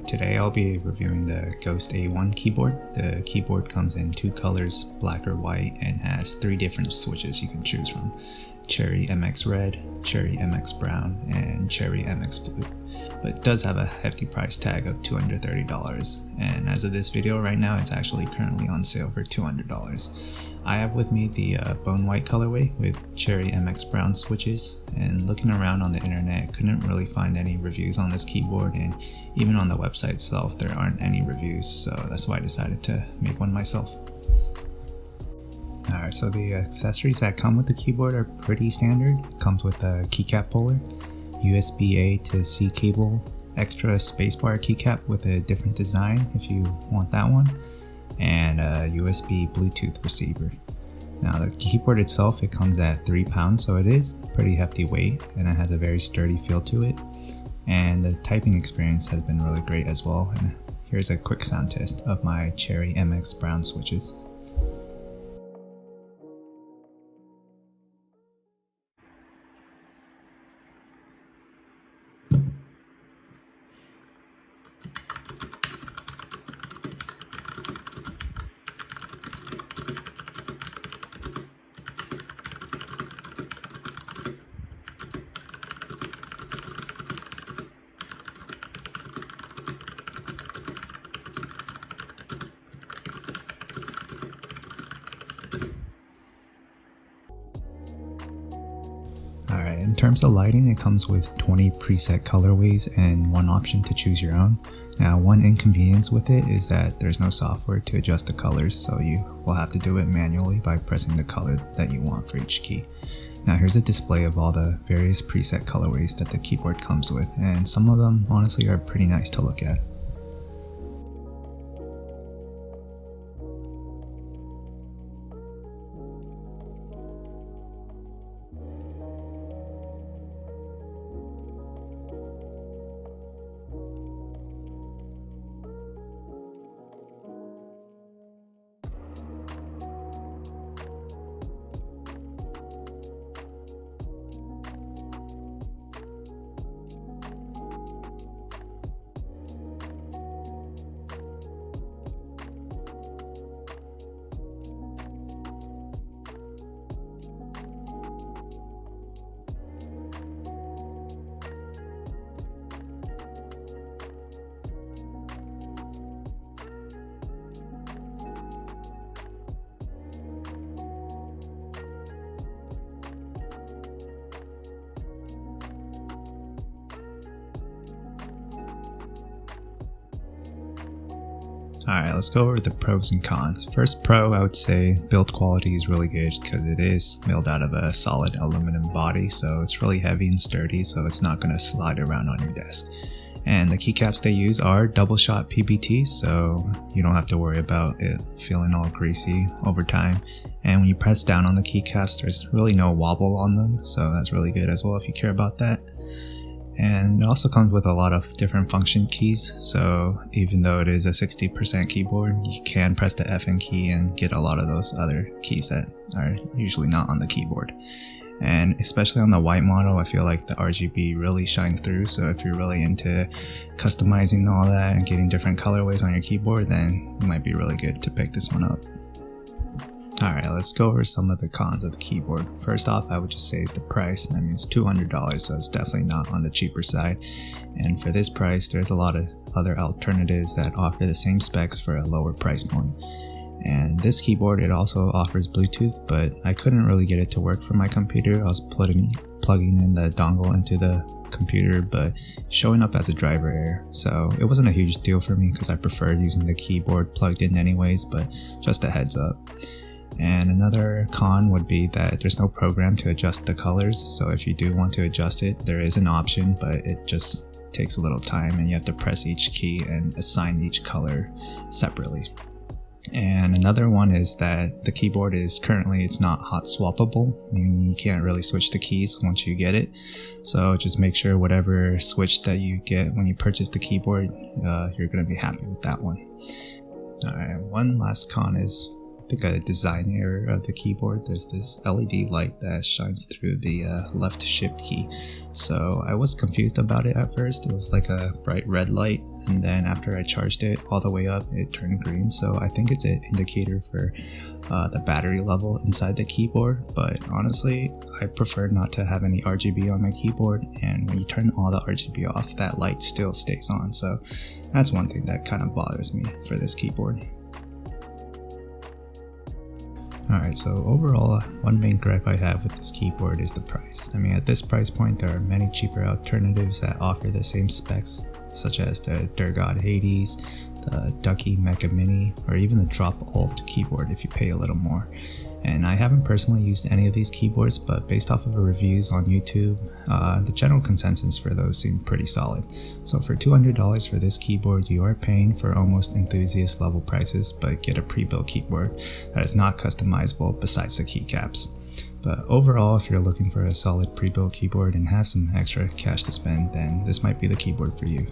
Today I'll be reviewing the Ghost A1 keyboard. The keyboard comes in two colors, black or white, and has three different switches you can choose from: Cherry MX Red, Cherry MX Brown, and Cherry MX Blue. But it does have a hefty price tag of $230, and as of this video right now it's actually currently on sale for $200. I have with me the bone white colorway with Cherry MX Brown switches, and looking around on the internet couldn't really find any reviews on this keyboard, and even on the website itself there aren't any reviews, so that's why I decided to make one myself. Alright, so the accessories that come with the keyboard are pretty standard. It comes with a keycap puller, USB-A to C cable, extra spacebar keycap with a different design if you want that one, and a USB Bluetooth receiver. Now the keyboard itself, it comes at 3 pounds, so it is pretty hefty weight, and it has a very sturdy feel to it, and the typing experience has been really great as well. And here's a quick sound test of my Cherry MX Brown switches. Alright, in terms of lighting, it comes with 20 preset colorways and one option to choose your own. Now, one inconvenience with it is that there's no software to adjust the colors, so you will have to do it manually by pressing the color that you want for each key. Now here's a display of all the various preset colorways that the keyboard comes with, and some of them honestly are pretty nice to look at. Alright, let's go over the pros and cons. First pro, I would say build quality is really good because it is milled out of a solid aluminum body, so it's really heavy and sturdy, so it's not going to slide around on your desk. And the keycaps they use are double shot PBT, so you don't have to worry about it feeling all greasy over time. And when you press down on the keycaps, there's really no wobble on them, so that's really good as well if you care about that. And it also comes with a lot of different function keys, so even though it is a 60% keyboard, you can press the FN key and get a lot of those other keys that are usually not on the keyboard. And especially on the white model, I feel like the RGB really shines through, so if you're really into customizing all that and getting different colorways on your keyboard, then it might be really good to pick this one up. Alright, let's go over some of the cons of the keyboard. First off, I would just say is the price. I mean, it's $200, so it's definitely not on the cheaper side. And for this price, there's a lot of other alternatives that offer the same specs for a lower price point. And this keyboard, it also offers Bluetooth, but I couldn't really get it to work for my computer. I was plugging in the dongle into the computer, but showing up as a driver error. So it wasn't a huge deal for me because I preferred using the keyboard plugged in anyways, but just a heads up. And another con would be that there's no program to adjust the colors, so if you do want to adjust it, there is an option, but it just takes a little time and you have to press each key and assign each color separately. And another one is that the keyboard is currently, it's not hot swappable, meaning you can't really switch the keys once you get it. So just make sure whatever switch that you get when you purchase the keyboard, you're going to be happy with that one. Alright, one last con is think a design error of the keyboard. There's this LED light that shines through the left shift key. So I was confused about it at first. It was like a bright red light, and then after I charged it all the way up, it turned green. So I think it's an indicator for the battery level inside the keyboard, but honestly I prefer not to have any RGB on my keyboard, and when you turn all the RGB off, that light still stays on. So that's one thing that kind of bothers me for this keyboard. Alright, so overall, one main gripe I have with this keyboard is the price. I mean, at this price point, there are many cheaper alternatives that offer the same specs, such as the Durgod Hades, the Ducky Mecha Mini, or even the Drop Alt keyboard if you pay a little more. And I haven't personally used any of these keyboards, but based off of reviews on YouTube, the general consensus for those seem pretty solid. So for $200 for this keyboard, you are paying for almost enthusiast level prices, but get a pre-built keyboard that is not customizable besides the keycaps. But overall, if you're looking for a solid pre-built keyboard and have some extra cash to spend, then this might be the keyboard for you.